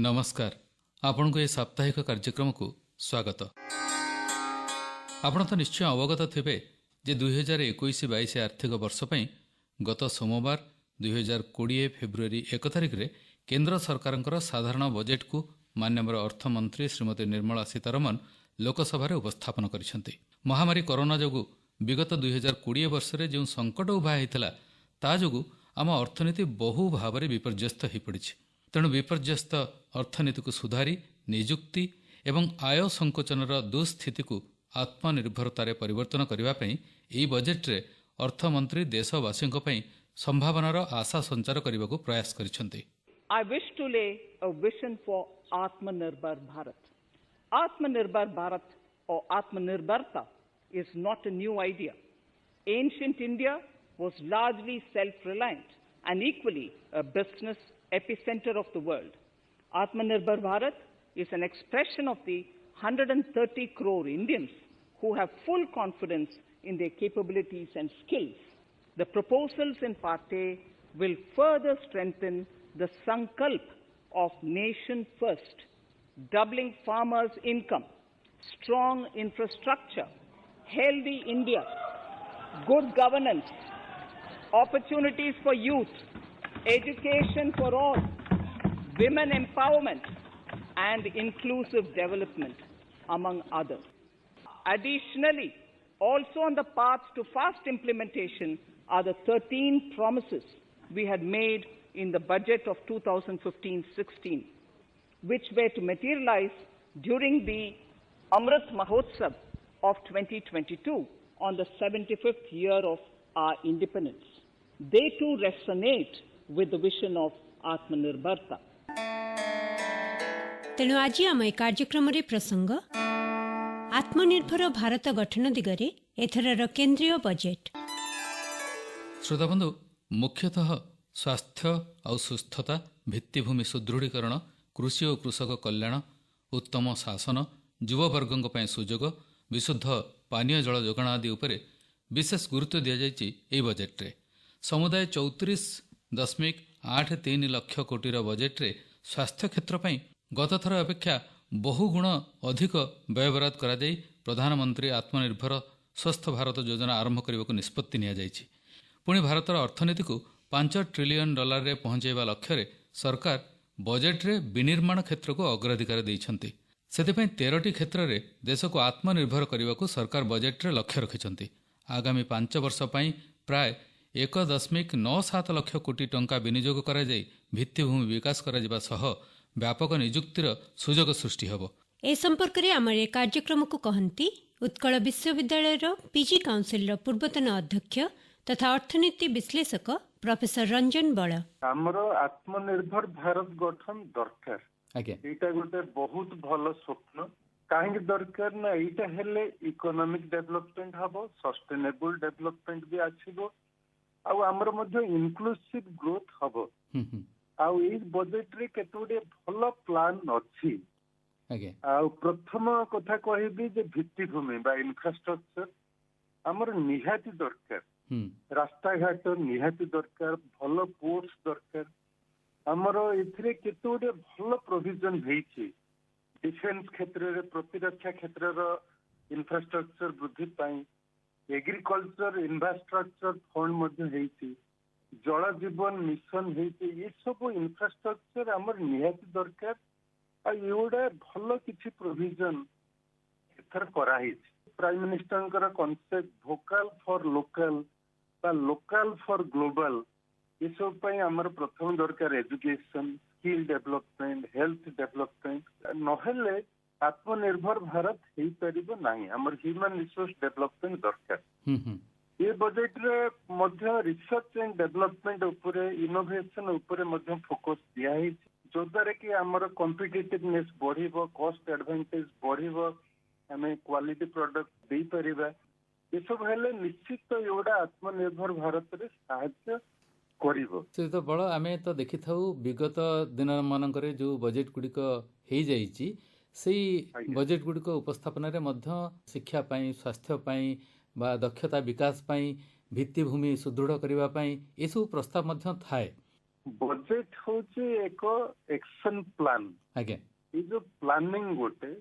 नमस्कार। आपण को ये साप्ताहिक कार्यक्रम को स्वागत। आपण तो निश्चय अवगत थे जे 2021-22 आर्थिक वर्ष पर गत सोमवार 2020 फेब्रुआरी 1 तारिख रे केंद्र सरकार साधारण बजेट को माननीय अर्थमंत्री श्रीमती निर्मला सीतारमण लोकसभा उपस्थापन करिसेंती। महामारी कोरोना जोगु विगत 2020 वर्ष रे जो संकट उभा होता ता जोगु आम अर्थनीति बहु भाव में विपर्यस्त हो पड़ी। तेणु विपर्यस्त अर्थनीति को सुधारी निजुक्ति एवं आय संकोचनर दुस्थिति को आत्मनिर्भरतार परिवर्तन करने यह बजेट रे अर्थमंत्री देशवासी संभावनार आशा संचार करने को प्रयास करिसेंती। I wish to lay a vision for Atmanirbhar Bharat. Atmanirbhar Bharat or Atmanirbharta is not a new idea. Ancient India was largely self-reliant and equally a business epicenter of the world. Atmanirbhar Bharat is an expression of the 130 crore Indians who have full confidence in their capabilities and skills. The proposals in Part A will further strengthen the sankalp of nation first, doubling farmers' income, strong infrastructure, healthy India, good governance, opportunities for youth, education for all, women empowerment, and inclusive development, among others. Additionally, also on the path to fast implementation are the 13 promises we had made in the budget of 2015-16, which were to materialize during the Amrit Mahotsav of 2022 on the 75th year of our independence. They too resonate with the vision of Atmanirbharta. तेणु आज आम कार्यक्रम प्रसंग आत्मनिर्भर भारत गठन दिगरे एथरर केंद्रीय budget. श्रोताबंधु, मुख्यतः स्वास्थ्य और सुस्थता, भित्तिभूमि सुदृढ़ीकरण, कृषि और कृषक कल्याण, उत्तम शासन, युववर्गों पर सुजोग, विशुद्ध पानीय जल जोगाण आदि उपरे विशेष गुरुत्व दि जाइए। यह बजेट रे समुदाय 34.83 लाख कोटी बजेट रे स्वास्थ्य क्षेत्र पर गत थर अपेक्षा बहुगुण अधिक व्ययबराद करा जाई प्रधानमंत्री आत्मनिर्भर स्वस्थ भारत योजना आरंभ करने को निष्पत्ति निया जाइछि। पुणी भारतर अर्थनीति को $5 ट्रिलियन रे पहुंचाइबा लक्ष्य सरकार बजेट रे विनिर्माण क्षेत्र को अग्राधिकार देइछन्ति। सेथिपई 13टी क्षेत्र में देश को आत्मनिर्भर करने को सरकार बजेट रे लक्ष्य रखिछन्ति। आगामी 5 वर्ष पई प्राय 1.97 लाख कोटी टंका विनियोग करा जाई भित्तिभूमि विकास करा जिबा सह व्यापक निजुक्तिर सुजोग सृष्टि हबो। ए संपर्क रे हमर कार्यक्रम को कहंती उत्कल विश्वविद्यालय पीजी काउंसिल पूर्वतन अध्यक्ष तथा अर्थनीति विश्लेषक प्रोफेसर रंजन बळ। हमरो आत्मनिर्भर भारत गठन दरकार। एटा गोटे बहुत भलो स्वप्न। काहे दरकार ना एटा हेले इकोनॉमिक डेवलपमेंट हबो, सस्टेनेबल डेवलपमेंट भी आछिबो, आ हमर मध्ये इनक्लूसिव ग्रोथ हबो। आ ई बजेट रे केतोडे भलो प्लान अछि। आ प्रथम कथा कहबी जे भित्तिभूमि बा इंफ्रास्ट्रक्चर हमर निहाती दरकार। रास्ता घाट निहाती दरकार, भलो पोर्ट्स दरकार। हमर इथरे केतोडे भलो प्रोविजन हेछि डिफेंस क्षेत्र रे, प्रतिरक्षा क्षेत्र रो इंफ्रास्ट्रक्चर वृद्धि पाई, एग्रीकल्चर इंफ्रास्ट्रक्चर फंड मध्ये हेछि, जल जीवन मिशन हेछि। ये सब इंफ्रास्ट्रक्चर हमर निहाती दरकार। आ एवडा भलो किछि प्रोविजन एथर करा हेछि। Prime minister concept vocal for local बा लोकल फॉर ग्लोबल, ये सब पई हमर प्रथम दरकार education, skill development, health development. नहेले आत्मनिर्भर भारत हेई परिबो नाही। हमर ह्यूमन रिसोर्स डेवलपमेंट दरकार। ये बजेट रे मध्य रिसर्च एंड डेवलपमेंट उपरे, इनोवेशन उपरे मध्य फोकस दिया है, जो द्वारा कि हमर कॉम्पिटिटिवनेस बढ़िबो, कॉस्ट एडवांटेज बढ़िबो, हमें क्वालिटी प्रोडक्ट दे परिबा। ये सब हेले निश्चित एवडा आत्मनिर्भर भारत रे सहायता करिवो। से तो बड़ आमे तो देखि थाउ विगत दिन मानकरे जो बजेट गुडिक हेई जाईची, सेही बजेट गुडिक उपस्थापन रे मध्य शिक्षा पई, स्वास्थ्य पई बा दक्षता विकास पई, भित्तिभूमि सुदृढ़ करबा पई ए सब प्रस्ताव मध्य थाए। बजेट होची एक एक्शन प्लान आगे ये जो प्लानिंग गोटे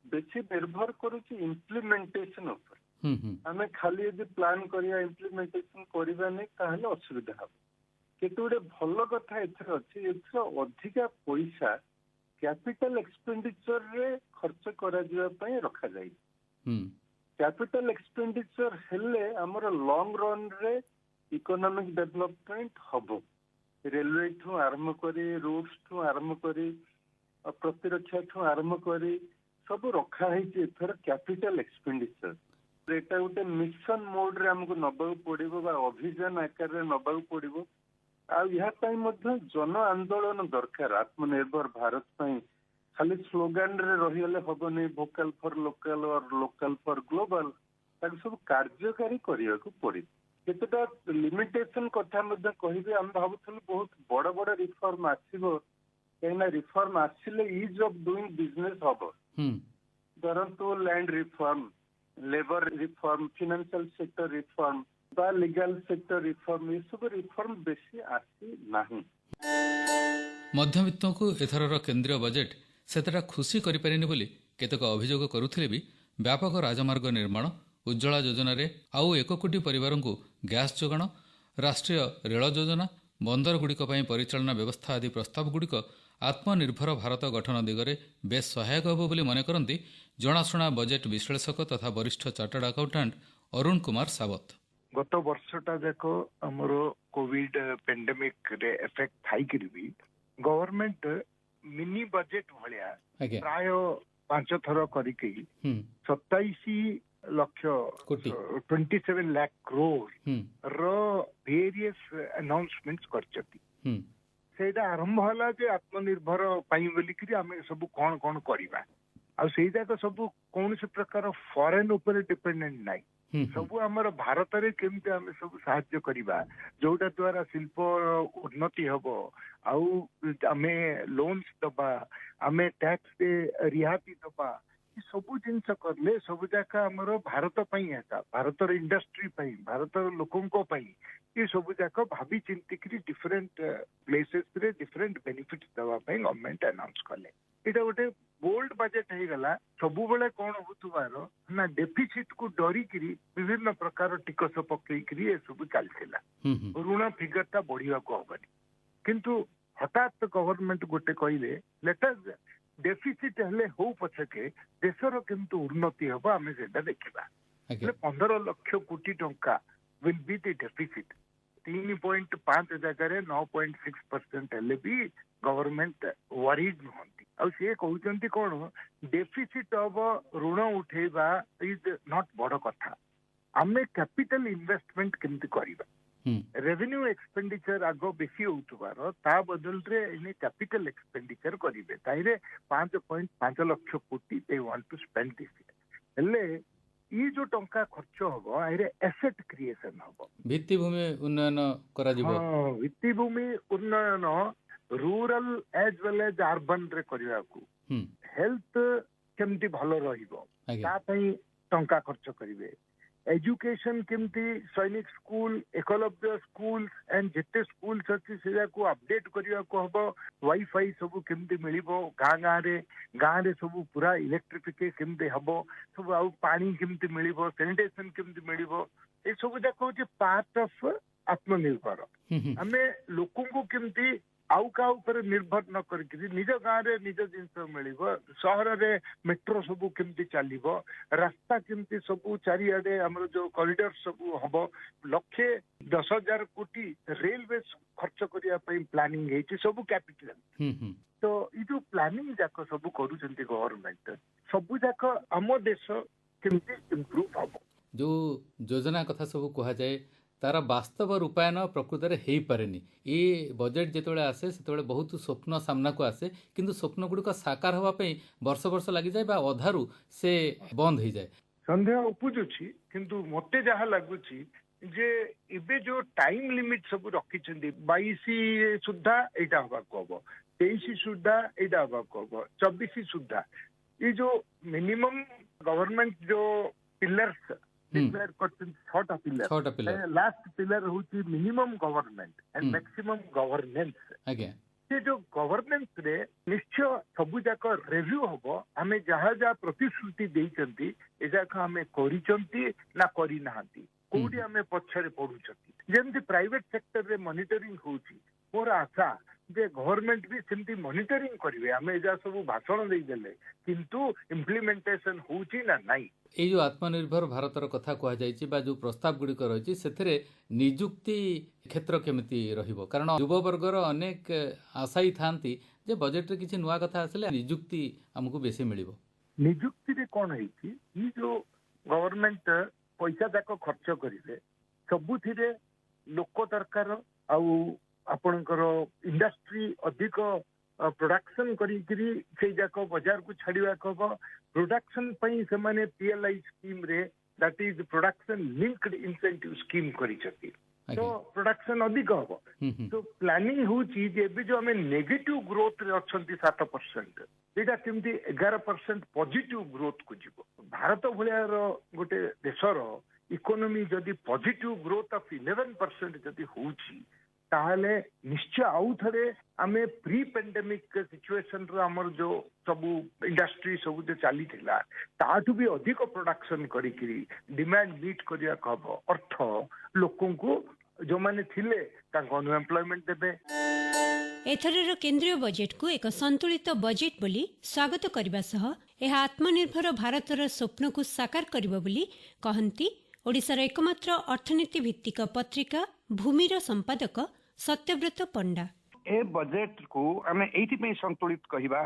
बेसी निर्भर करुची इम्प्लीमेंटेशन ऊपर आमे खाली यदि प्लान करिया इम्प्लीमेंटेशन करिबा नै ताहले असुविधा हम केते गोटे भल कथा एथर अछि एथर अधिका पैसा कैपिटल एक्सपेंडिचर रे खर्च करा जिवा पई रखा जाई कैपिटल एक्सपेंडिचर हेले हमर लॉन्ग रन रे इकोनॉमिक डेवलपमेंट हबो रेलवे ठू आरंभ करी रोड्स ठू आरंभ करी प्रतिरक्षा ठू आरंभ करी सब रखा है एथर कैपिटल एक्सपेंडिचर एटा गोटे मिशन मोड रे हमको नबाऊ पड़िबो बा अभियान आकार रे नबाऊ पड़िबो आ यह पई मध्य जन आंदोलन दरकार आत्मनिर्भर भारत पई खाली स्लोगन रे रहिले हबनी वोकल फॉर लोकल और लोकल फॉर ग्लोबल ताक सब कार्यकारी करिया को पड़ी केतेटा लिमिटेशन कथा मध्य कहिबे हम भाबुथल बहुत बड़ बड़ रिफॉर्म आसीबो केना रिफॉर्म आसिले इज ऑफ डूइंग बिजनेस हबो परंतु land reform labour reform financial sector reform बा लीगल सेक्टर रिफॉर्म ये सब रिफॉर्म बेसी आसी नाही मध्यवित्त को एथरर केंद्रीय बजेट सेतटा खुशी करि परिनी बोली केतक अभियोग करुथिले भी व्यापक राजमार्ग निर्माण उज्ज्वला योजना रे आउ 1 कोटी परिवार को गैस जोगाण राष्ट्रीय रेल योजना बंदर गुड़िक परिचालना व्यवस्था आदि प्रस्ताव गुड़िक आत्मनिर्भर भारत गठन दिगरे बेस सहायक होब बोली मन करती जनाशुना बजेट विश्लेषक तथा वरिष्ठ चार्टर्ड अकाउंटेंट अरुण कुमार सावत गत वर्षटा जाक आमर कोविड पेंडेमिक रे इफेक्ट थाइकि भी गवर्नमेंट मिनी बजेट भलिया प्राय 5 थर करिके 27 लक्ष 27 लाख करोड़ रो वेरियस अनाउंसमेंट्स करचती सेटा आरंभ होला जे आत्मनिर्भर पाई बोलिकरी आमे सब कोन कोन करिबा आ सेटा तो सब कौन से प्रकार फॉरेन ऊपर डिपेंडेंट नाही सब आमर भारत रे केमते आमे सब सहायता करिबा जोटा द्वारा शिल्प उन्नति हबो आउ आमे लोन्स दबा आमे टैक्स दे रिहाती दबा सब जिनस करले सब जाका आमर भारत पई हेता भारतर इंडस्ट्री पई भारतर लोकन को पई ये सब जाक भाभी चिंती करी डिफरेंट प्लेसेस रे डिफरेंट बेनिफिट्स दवा पई गवर्नमेंट अनाउंस कले एटा गोटे बोल्ड बजेट हे गला सब बेले कोन होतुबार ना डेफिसिट को डरी करी विभिन्न प्रकार टिकस पकई करी ए सब चलथिला ऋण फिगर ता बढ़िया को हबनी किंतु हठात गवर्नमेंट गोटे कहिले लेट अस डेफिसिट हेले हो पछके देशर किंतु उन्नति हबो आमे सेटा देखिबा 15 लाख कोटी टंका विल बी द डेफिसिट 3.5 जगह 9.6% हेले भी गवर्नमेंट वरीड नहंती आ से कहउचंती कोन डेफिसिट ऑफ ऋण उठेबा इज नॉट बड़ कथा आमे कैपिटल इन्वेस्टमेंट केमती करिबा रेवेन्यू एक्सपेंडिचर आगो बेसी होतुबार ता बदल रे इने कैपिटल एक्सपेंडिचर करिवे ताइरे 5.5 lakh crore they want to spend this हेले ई जो टंका खर्च होबो आइरे एसेट क्रिएशन होबो भित्तिभूमि उन्नयन करा जिवो भित्तिभूमि उन्नयन rural as well as urban रे करिया को हेल्थ केमती भलो रहिबो ता पई टंका खर्च करिवे एजुकेशन केमती सैनिक स्कूल एकलव्य स्कूल एंड जिते स्कूल अच्छी से अपडेट करिया को हबो वाईफाई सब केमती मिलिबो गाँ रे सब पूरा इलेक्ट्रिफिकेशन केमती हबो सब आ पानी केमती मिलिबो सैनिटेशन केमती मिलिबो ए सब जाक होची पार्ट ऑफ आत्मनिर्भर हमें लोकों को केमती आउ का ऊपर निर्भर न करके निज गाँव रे निज जिनस मिलिबो शहर रे मेट्रो सब केमती चलिबो रास्ता केमती सब चारिआडे हमर जो कॉरिडोर सब हबो 1,10,000 कोटी रेलवे खर्च करिया पई प्लानिंग हेची सब कैपिटल तो ई जो प्लानिंग जाक सब करूचंती गवर्नमेंट सब जाक हम देश केमती इंप्रूव हबो जो योजना कथा सब कहा जाए तार वास्तव रूपायन प्रकृत में हो पारे ये बजेट जिते आसे से बहुत स्वप्न सामना को आसे किंतु स्वप्न गुड़िक साकार होगापी वर्ष वर्ष लगी जाए अधारू से बंद हो जाए सन्देह उपजुची किंतु मते जहाँ लगुच जे इबे जो टाइम लिमिट सब रखी 22 सुधा एटा हवा को हम 23 सुधा एटा हवा को हम 24 सुधा ये जो मिनिमम गवर्नमेंट जो पिलर्स डिक्लेयर करछन 6टा पिलर लास्ट पिलर होची minimum government and maximum governance आज्ञा से जो गवर्नेंस रे निश्चय सबु जाक रिव्यू हबो हमें जहाँ जहाँ प्रतिश्रुति देइचंती ए जाक हमें करिचंती ना करी नाहंती कोडी हमें पछरे पडुचंती जेमति प्राइवेट सेक्टर रे मॉनिटरिंग होची मोर आशा जे गवर्नमेंट भी सेमती मॉनिटरिंग करिवे हमें जा सब भाषण दे देले किंतु इम्प्लीमेंटेशन होची ना नाही ये जो आत्मनिर्भर भारतर कथा कह जाइए जो प्रस्ताव गुड़िक रही से निजुक्ति क्षेत्र केमिति रहिबो कारण युववर्गर अनेक आशायी थांती जे बजेट रे किछि नुआ कथा आसले निजुक्ति हमको बेसी मिलिबो निजुक्ति रे कोन हेछि ई जो गवर्नमेंट पैसा जाक खर्च करिवे सबुथिरे लोक दरकार आउ आपणकर इंडस्ट्री अधिक प्रोडक्शन करी से जाक बाजार को छाड़िया हम प्रोडक्शन पई से माने पीएलआई स्कीम रे that is production linked incentive scheme करी छथि तो प्रोडक्शन अधिक हो तो प्लानिंग होची जे भी जो हमें नेगेटिव ग्रोथ रे अछंती 7% एटा केमती 11% पॉजिटिव ग्रोथ को जीवो भारत भलिया गोटे देशर इकोनॉमी जदि पॉजिटिव ग्रोथ ऑफ 11% जदि होची ताहले निश्चय आउ थे आम प्री पेंडेमिक सिचुएशन आमर जो सब इंडस्ट्री सब जो चली ताठू भी अधिक प्रोडक्शन करी डिमांड मीट करिया कहब अर्थ लोकों को जो माने थिले तांको अनएम्प्लॉयमेंट देबे एथरर केंद्रीय बजेट को एक संतुलित बजेट बोली स्वागत करबा सह एहा आत्मनिर्भर भारतर स्वप्न को साकार करबो बोली कहंती ओडिशार एकमात्र अर्थनीति भित्तिक पत्रिका भूमिर संपादक सत्यव्रत पंडा ए बजेट को आमे एथि पे संतुलित कहिबा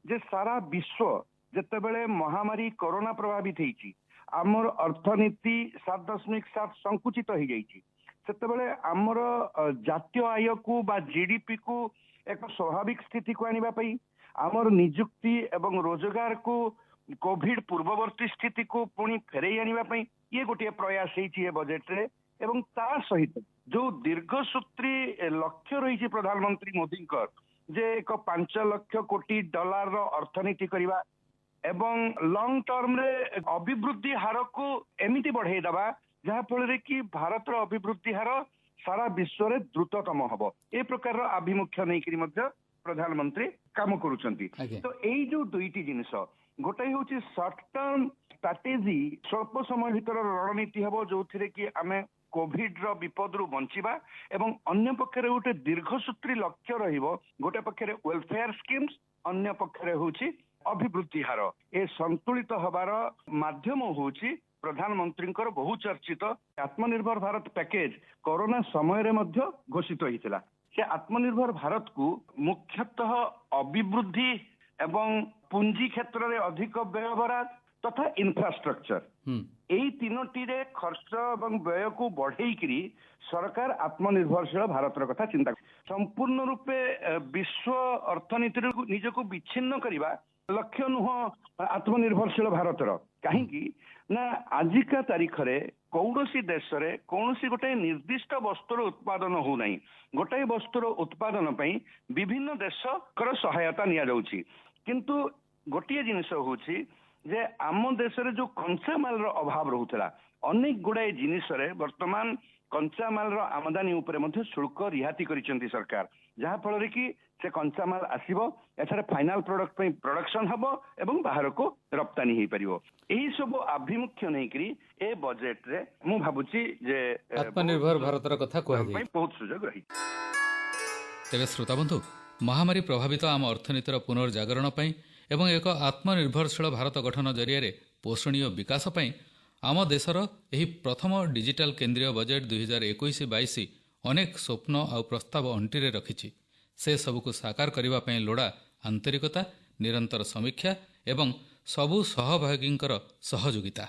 जे सारा विश्व जतेबेले महामारी कोरोना प्रभावित हेछि आमर अर्थनीति 7.7 संकुचित हो जाइछि सेतेबेले आमर जातीय आय को बा जीडीपी को एक स्वाभाविक स्थिति को आनिबा पई आमर नियुक्ति एवं रोजगार को कोविड पूर्ववर्ती स्थिति को पुणी फेरई आनिबा पई ये गोटे प्रयास है बजेट रे एवं ता सहित जो दीर्घसूत्री लक्ष्य रही प्रधानमंत्री मोदी जे एक 5 लाख कोटी डॉलर अर्थनीति करवा एवं लॉन्ग टर्म रे अभिवृद्धि हार को एमिति बढ़ाई दबा जहाँ फल कि भारत अभिवृद्धि हार सारा विश्व रे द्रुततम हबो ए प्रकार आभिमुख्य नहीं प्रधानमंत्री काम करुचंती तो यही जो दुईटी जिनिस गोटे हूँ सर्ट टर्म स्ट्राटेजी स्वल्प समय भीतर रणनीति हम जो कि आम कोविड रो विपद रु बंचिबा एवं अन्य पक्षरे गोटे दीर्घसूत्री लक्ष्य रहिबो गोटे पक्षरे वेलफेयर स्कीम्स अन्य पक्षरे होची अभिवृद्धि हार ए संतुलित हबार माध्यम होची प्रधानमंत्री बहुचर्चित आत्मनिर्भर भारत पैकेज कोरोना समय रे मध्य घोषित होइतिला से आत्मनिर्भर भारत को मुख्यतः अभिवृद्धि एवं पुंजी क्षेत्र में अधिक व्ययबराद तथा इंफ्रास्ट्रक्चर यही तीनोटी रे खर्च एवं व्यय को बढ़ेकरी सरकार आत्मनिर्भरशील भारत कथा चिंता संपूर्ण रूपे विश्व अर्थनीति निजक विच्छिन्न करने लक्ष्य नुह आत्मनिर्भरशील भारतर कहीं ना आजिका तारीख रे कौनसी देश रे कौनसी गोटे निर्दिष्ट वस्तुर उत्पादन हो नहीं गोटे वस्तुर उत्पादन पई विभिन्न देश कर सहायता निया जाउची किंतु गोटे जिनिस होची जे आम देश रे जो कंचा माल रो अभाव रहुतला अनेक गुड़ाए जिनिस रे वर्तमान कंचा माल रो आमदानी उपरे मध्य शुल्क रिहाती करिसेंती सरकार जहाँ फल रे कि से कंचा माल आसीबो एथरे फाइनल प्रोडक्ट पे प्रोडक्शन हबो एवं बाहर को रप्तानी हे परिबो एही सब आभिमुख्य नै करी ए बजेट रे मु भाबुची जे आत्मनिर्भर भारतर कथा कहै जाय बहुत सुजोग रही तेबे श्रोता बंधु महामारी प्रभावित आम अर्थनीतिर पुनर्जागरण पई एवं एक आत्मनिर्भरशील भारत गठन जरिया पोषणीय विकास पई आम देशर एही प्रथम डिजिटल केंद्रीय बजेट 2021-22 अनेक स्वप्न और प्रस्ताव अंटिरे रखिछि से सबको साकार करने ପାଇଁ लोड़ा आंतरिकता निरंतर समीक्षा एवं सबु सहभागींकर सहयोगिता।